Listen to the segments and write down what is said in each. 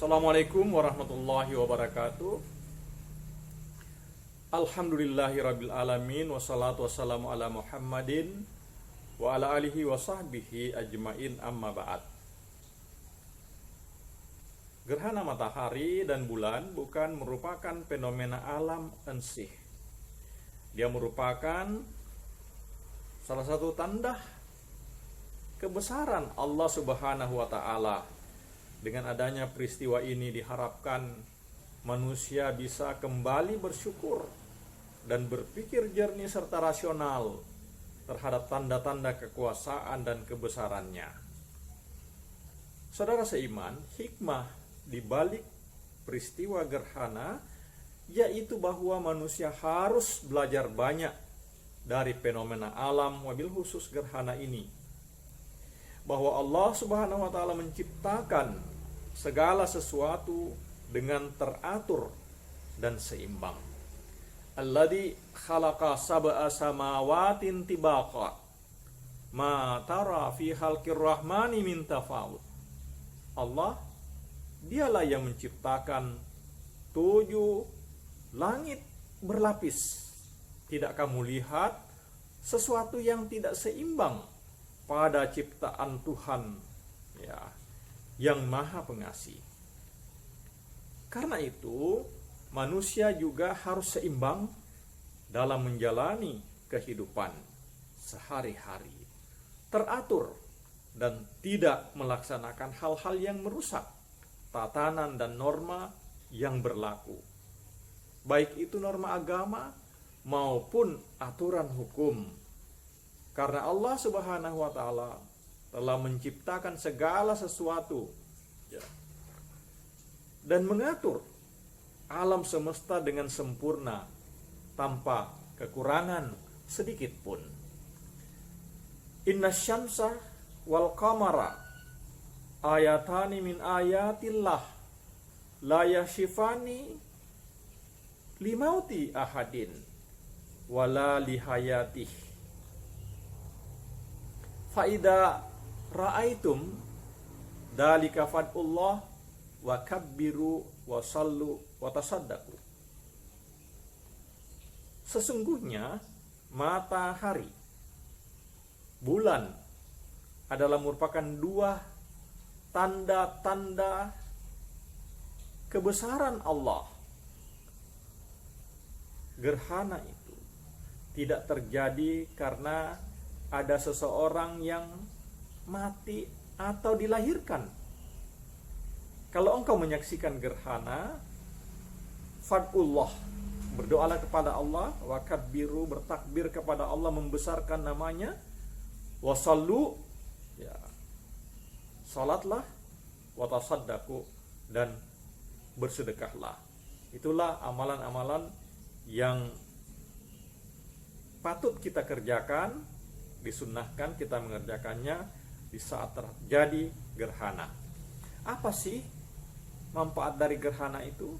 Assalamualaikum warahmatullahi wabarakatuh. Alhamdulillahirabbil alamin, wassalatu wassalamu ala Muhammadin wa ala alihi wa sahbihi ajmain, amma ba'd. Gerhana matahari dan bulan bukan merupakan fenomena alam ensih. Dia merupakan salah satu tanda kebesaran Allah Subhanahu wa taala. Dengan adanya peristiwa ini diharapkan manusia bisa kembali bersyukur dan berpikir jernih serta rasional terhadap tanda-tanda kekuasaan dan kebesarannya. Saudara seiman, hikmah di balik peristiwa gerhana yaitu bahwa manusia harus belajar banyak dari fenomena alam, wabil khusus gerhana ini. Bahwa Allah Subhanahu wa taala menciptakan segala sesuatu dengan teratur dan seimbang. Alladzi khalaqa sab'a samawatin tibaqa ma tara fi khalqir rahmani min tafawut. Allah dialah yang menciptakan 7 langit berlapis. Tidak kamu lihat sesuatu yang tidak seimbang pada ciptaan Tuhan yang Maha Pengasih. Karena itu, manusia juga harus seimbang dalam menjalani kehidupan sehari-hari, teratur dan tidak melaksanakan hal-hal yang merusak tatanan dan norma yang berlaku, baik itu norma agama maupun aturan hukum. Karena Allah Subhanahu wa taala telah menciptakan segala sesuatu dan mengatur alam semesta dengan sempurna tanpa kekurangan sedikit pun. Inna syamsa wal qamara ayatani min ayatillah la yashifani limauti ahadin wala lihayatih. Faida ra'aitum dalika fadullah wa kabbiru wa sallu wa tasaddaqu. Sesungguhnya matahari, bulan adalah merupakan 2 tanda-tanda kebesaran Allah. Gerhana itu tidak terjadi karena ada seseorang yang mati atau dilahirkan. Kalau engkau menyaksikan gerhana, fadullah, berdoalah kepada Allah, wa kabbiru, bertakbir kepada Allah, membesarkan namanya, wasallu, salatlah, watasaddaqu, dan bersedekahlah. Itulah amalan-amalan yang patut kita kerjakan, disunnahkan kita mengerjakannya di saat terjadi gerhana. Apa sih manfaat dari gerhana itu?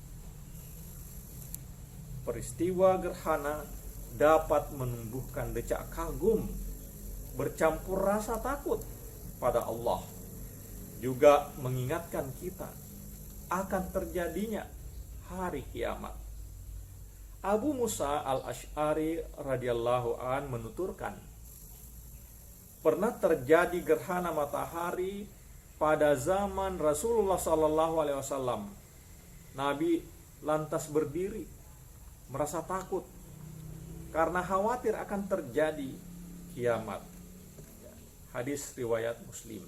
Peristiwa gerhana dapat menumbuhkan decak kagum bercampur rasa takut pada Allah, juga mengingatkan kita akan terjadinya hari kiamat. Abu Musa al-Asy'ari radhiyallahu an menuturkan, pernah terjadi gerhana matahari pada zaman Rasulullah SAW. Nabi lantas berdiri, merasa takut karena khawatir akan terjadi kiamat. Hadis riwayat Muslim.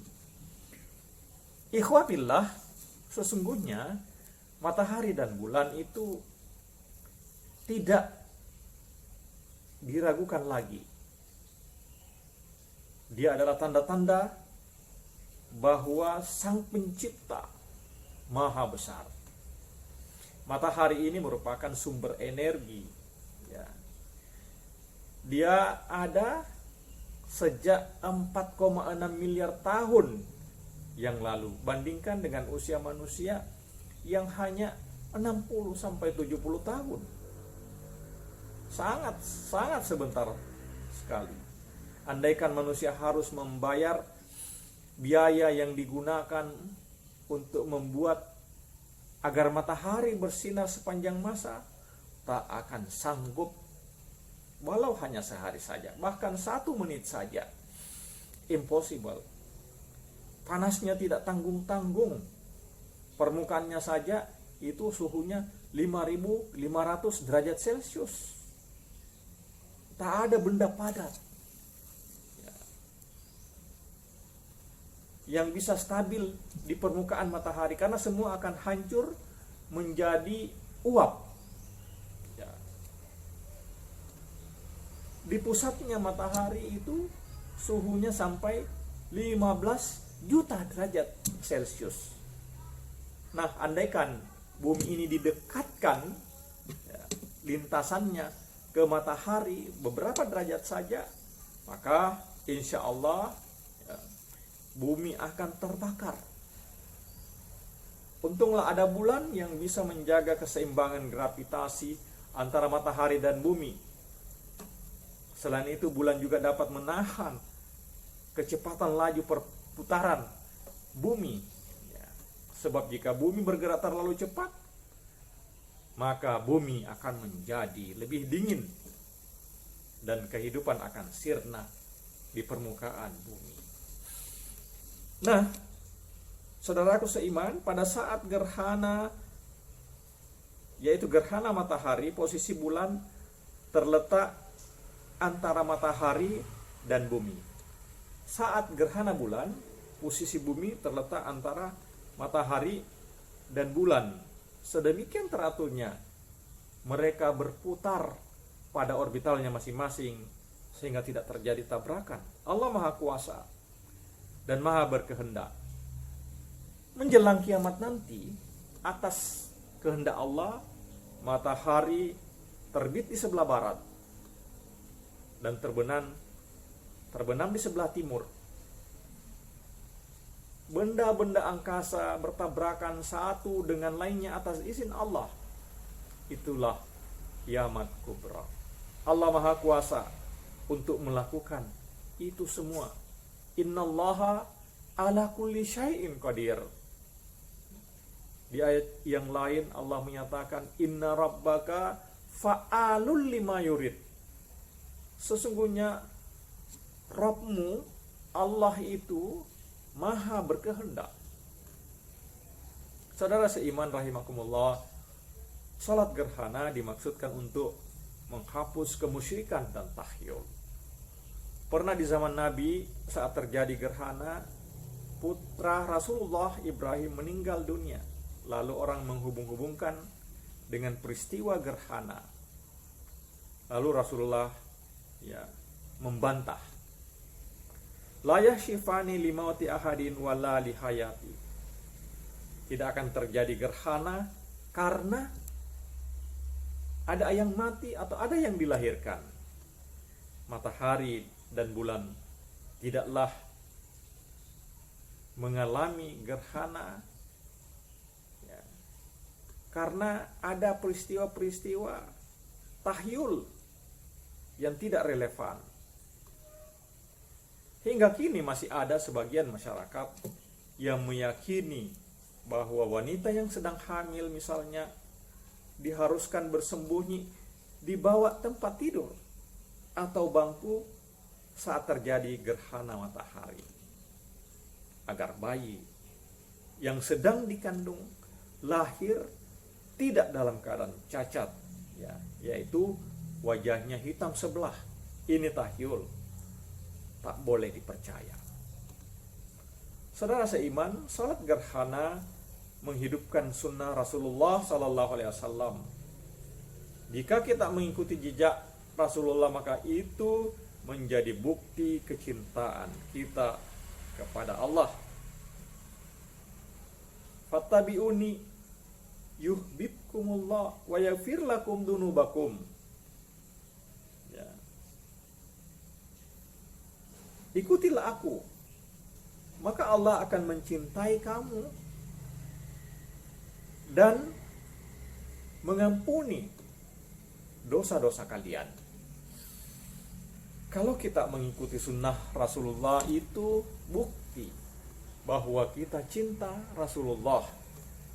Ikhwatillah, sesungguhnya matahari dan bulan itu tidak diragukan lagi. Dia adalah tanda-tanda bahwa Sang Pencipta Maha Besar. Matahari ini merupakan sumber energi. Dia ada sejak 4,6 miliar tahun yang lalu. Bandingkan dengan usia manusia yang hanya 60-70 tahun. Sangat sebentar sekali. Andaikan manusia harus membayar biaya yang digunakan untuk membuat agar matahari bersinar sepanjang masa, tak akan sanggup walau hanya sehari saja, bahkan 1 menit saja. Impossible. Panasnya tidak tanggung-tanggung. Permukaannya saja itu suhunya 5.500 derajat Celcius. Tak ada benda padat yang bisa stabil di permukaan matahari, karena semua akan hancur menjadi uap. Di pusatnya matahari itu suhunya sampai 15 juta derajat Celcius. Nah, andaikan bumi ini didekatkan lintasannya ke matahari beberapa derajat saja, maka insya Allah bumi akan terbakar. Untunglah ada bulan yang bisa menjaga keseimbangan gravitasi antara matahari dan bumi. Selain itu, bulan juga dapat menahan kecepatan laju perputaran bumi. Sebab jika bumi bergerak terlalu cepat, maka bumi akan menjadi lebih dingin dan kehidupan akan sirna di permukaan bumi. Nah, saudaraku seiman, pada saat gerhana, yaitu gerhana matahari, posisi bulan terletak antara matahari dan bumi. Saat gerhana bulan, posisi bumi terletak antara matahari dan bulan. Sedemikian teraturnya mereka berputar pada orbitalnya masing-masing sehingga tidak terjadi tabrakan. Allah Maha Kuasa dan Maha berkehendak. Menjelang kiamat nanti, atas kehendak Allah, matahari terbit di sebelah barat dan terbenam di sebelah timur. Benda-benda angkasa bertabrakan satu dengan lainnya atas izin Allah. Itulah kiamat kubra. Allah Maha Kuasa untuk melakukan itu semua. Innallaha ala kulli syai'in qadir. Di ayat yang lain Allah menyatakan inna rabbaka fa'alul lima yurid. Sesungguhnya Rabbmu Allah itu Maha berkehendak. Saudara seiman rahimakumullah, salat gerhana dimaksudkan untuk menghapus kemusyrikan dan tahyul. Pernah di zaman Nabi saat terjadi gerhana, putra Rasulullah Ibrahim meninggal dunia. Lalu orang menghubung-hubungkan dengan peristiwa gerhana. Lalu Rasulullah membantah. La yashifani limauti ahadin wala lihayati. Tidak akan terjadi gerhana karena ada yang mati atau ada yang dilahirkan. Matahari dan bulan tidaklah mengalami gerhana karena ada peristiwa-peristiwa tahyul yang tidak relevan. Hingga kini masih ada sebagian masyarakat yang meyakini bahwa wanita yang sedang hamil misalnya diharuskan bersembunyi di bawah tempat tidur atau bangku saat terjadi gerhana matahari, agar bayi yang sedang dikandung lahir tidak dalam keadaan cacat, yaitu wajahnya hitam sebelah. Ini tahyul, tak boleh dipercaya. Saudara seiman, salat gerhana menghidupkan sunnah Rasulullah Sallallahu Alaihi Wasallam. Jika kita mengikuti jejak Rasulullah, maka itu menjadi bukti kecintaan kita kepada Allah. Fattabi'uni yuhibbukumullah wa yaghfir lakum dunubakum. Ikutilah aku, maka Allah akan mencintai kamu dan mengampuni dosa-dosa kalian. Kalau kita mengikuti sunnah Rasulullah, itu bukti bahwa kita cinta Rasulullah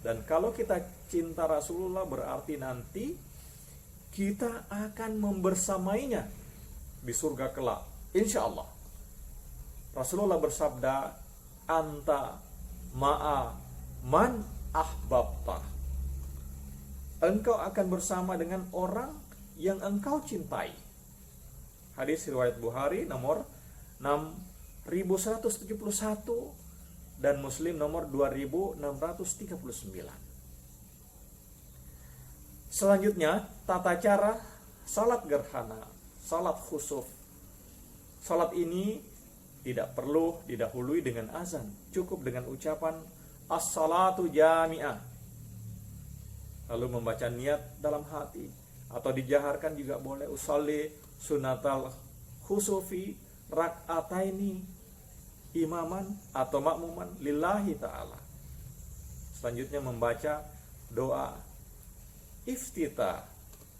Dan kalau kita cinta Rasulullah berarti nanti kita akan membersamainya di surga kelak, insya Allah. Rasulullah bersabda, anta ma'a man ahbabta. Engkau akan bersama dengan orang yang engkau cintai. Hadis riwayat Bukhari nomor 6171 dan Muslim nomor 2639. Selanjutnya, tata cara salat gerhana, salat khusuf. Salat ini tidak perlu didahului dengan azan, cukup dengan ucapan as-salatu jami'ah, lalu membaca niat dalam hati, atau dijaharkan juga boleh. Usolli sunatal khusufi rak'ataini imaman atau makmuman lillahi ta'ala. Selanjutnya membaca doa iftitah,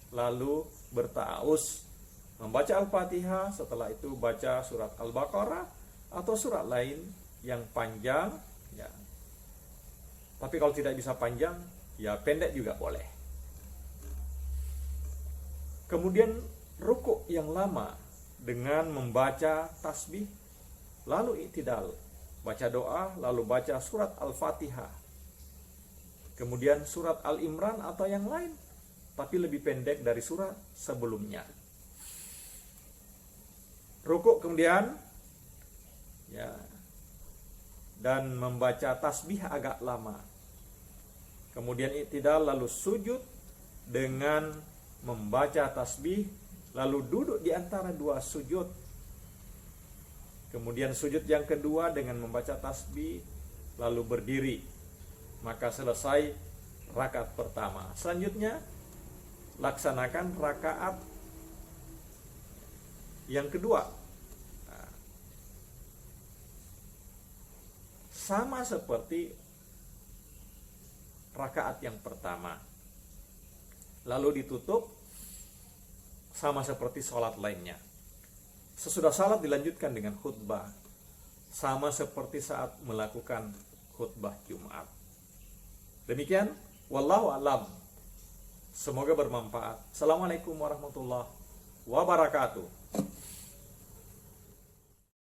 lalu berta'awuz, membaca Al-Fatihah, setelah itu baca surat Al-Baqarah atau surat lain yang panjang ya. Tapi kalau tidak bisa panjang, ya pendek juga boleh. Kemudian rukuk yang lama dengan membaca tasbih, lalu i'tidal, baca doa, lalu baca surat Al-Fatihah, kemudian surat Al-Imran atau yang lain, tapi lebih pendek dari surat sebelumnya. Rukuk kemudian ya, dan membaca tasbih agak lama. Kemudian i'tidal, lalu sujud dengan membaca tasbih, lalu duduk di antara dua sujud. Kemudian sujud yang kedua dengan membaca tasbih, lalu berdiri. Maka selesai rakaat pertama. Selanjutnya laksanakan rakaat yang kedua. Nah, sama seperti rakaat yang pertama. Lalu ditutup sama seperti sholat lainnya. Sesudah sholat dilanjutkan dengan khutbah, sama seperti saat melakukan khutbah Jumat. Demikian, wallahu a'lam. Semoga bermanfaat. Assalamualaikum warahmatullahi wabarakatuh.